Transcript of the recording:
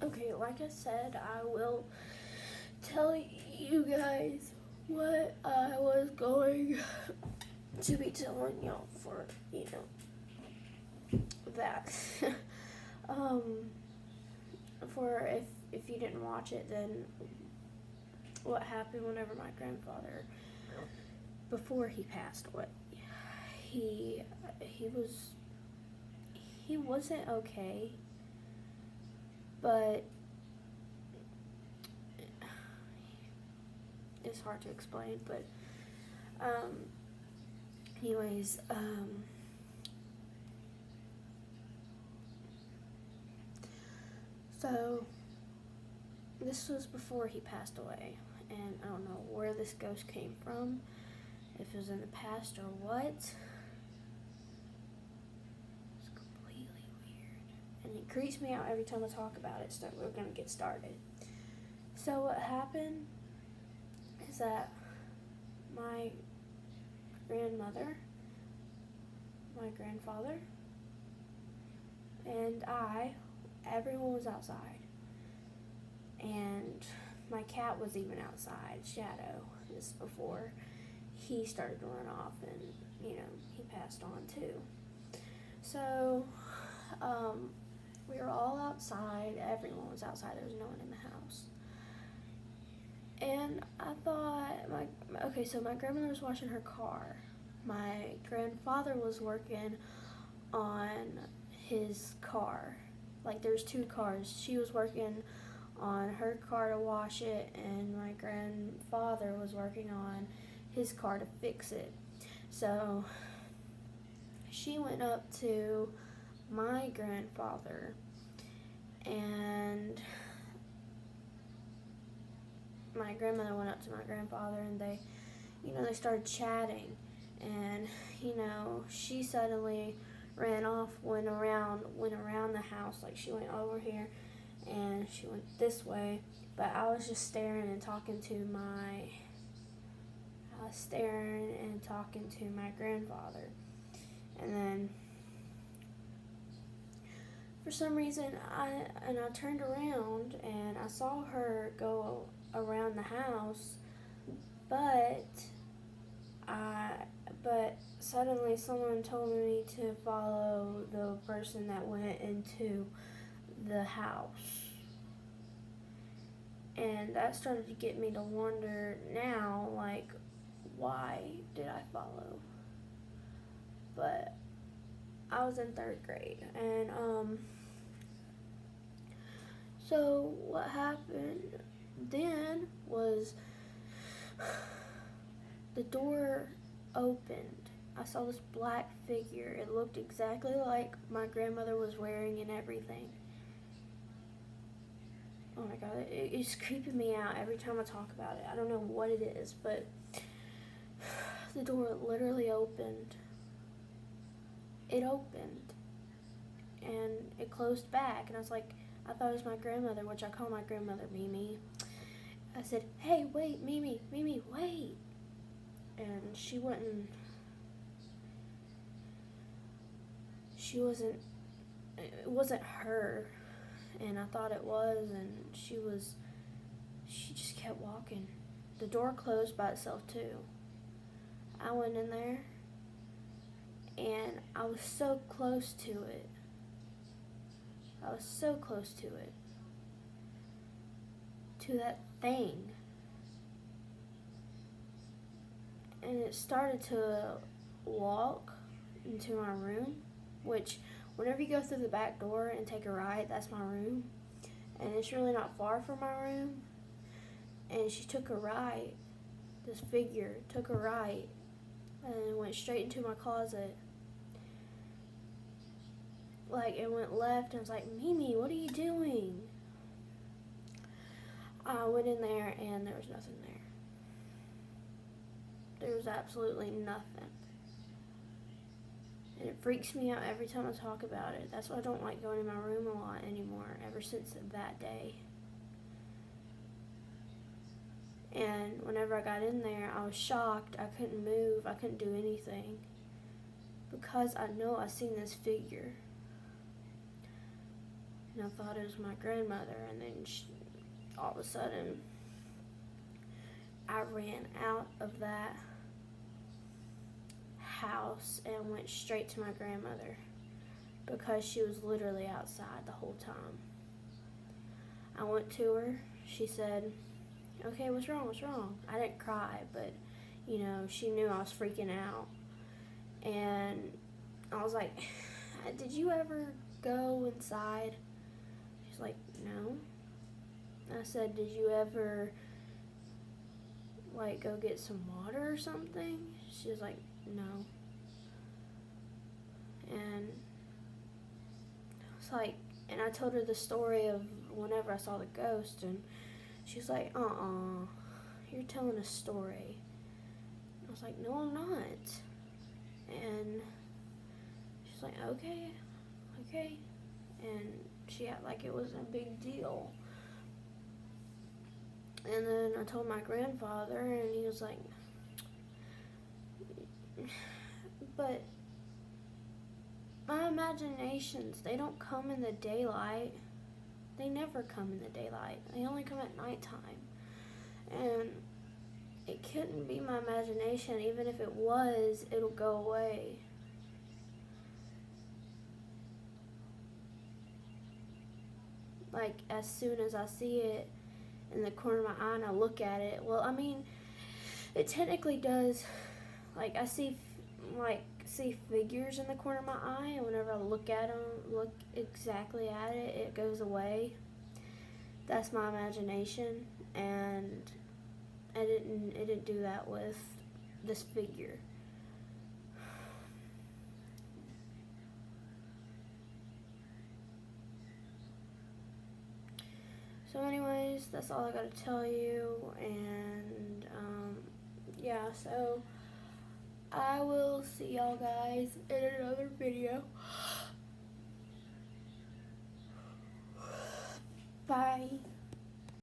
Okay, like I said, I will tell you guys what I was going to be telling y'all for, that. um, for if you didn't watch it, then what happened whenever my grandfather, before he passed away, he was he wasn't okay, but it's hard to explain. But anyways, so this was before he passed away, and I don't know where this ghost came from, if it was in the past or what. It's completely weird, and it creeps me out every time I talk about it. So we're gonna get started. So what happened is that my grandmother, my grandfather, and everyone was outside. And my cat was even outside, Shadow, this before he started to run off and, he passed on too. So, we were all outside, everyone was outside, there was no one in the house. And I thought, so my grandmother was washing her car. My grandfather was working on his car. Like, there's two cars. She was working on her car to wash it, and my grandfather was working on his car to fix it. So she went up to my grandfather, and my grandmother went up to my grandfather, and they started chatting, and she suddenly ran off, went around the house. Like, she went over here and she went this way, but I was just staring and talking to my grandfather. And then for some reason I turned around and I saw her go around the house, but suddenly someone told me to follow the person that went into the house. And that started to get me to wonder now, like, why did I follow? But I was in 3rd grade, and so what happened then was the door opened. I saw this black figure. It looked exactly like my grandmother was wearing and everything. Oh my god, it's creeping me out every time I talk about it. I don't know what it is, but the door literally opened. It opened, and it closed back, and I was like, I thought it was my grandmother, which I call my grandmother Mimi. I said, "Hey, wait, Mimi, wait." And she wasn't, it wasn't her, and I thought it was, and she just kept walking. The door closed by itself too. I went in there, and I was so close to it. To that thing. And it started to walk into my room, which whenever you go through the back door and take a right, that's my room. And it's really not far from my room. And she took a right. This figure took a right and went straight into my closet. Like, it went left, and I was like, Mimi, what are you doing? I went in there, and there was nothing there. There was absolutely nothing. And it freaks me out every time I talk about it. That's why I don't like going in my room a lot anymore, ever since that day. And whenever I got in there, I was shocked. I couldn't move. I couldn't do anything. Because I know I seen this figure. and I thought it was my grandmother, and then all of a sudden I ran out of that house and went straight to my grandmother because she was literally outside the whole time. I went to her. She said, "Okay, what's wrong? What's wrong?" I didn't cry, but you know, she knew I was freaking out. And I was like, "Did you ever go inside?" She's like, "No." I said, "Did you ever like go get some water or something?" She was like, "No." And it's like, and I told her the story of whenever I saw the ghost, and she's like, "You're telling a story." I was like, "No, I'm not." And she's like, okay. And she acted like it wasn't a big deal. And then I told my grandfather, and he was like, "But my imaginations, they don't come in the daylight. They never come in the daylight. They only come at nighttime. And it couldn't be my imagination. Even if it was, it'll go away." Like, as soon as I see it in the corner of my eye and I look at it, well, I mean, it technically does. Like, I see figures in the corner of my eye, and whenever I look at them, look exactly at it, it goes away. That's my imagination, and it didn't do that with this figure. So anyways, that's all I gotta tell you, and yeah, so I will see y'all guys in another video. Bye.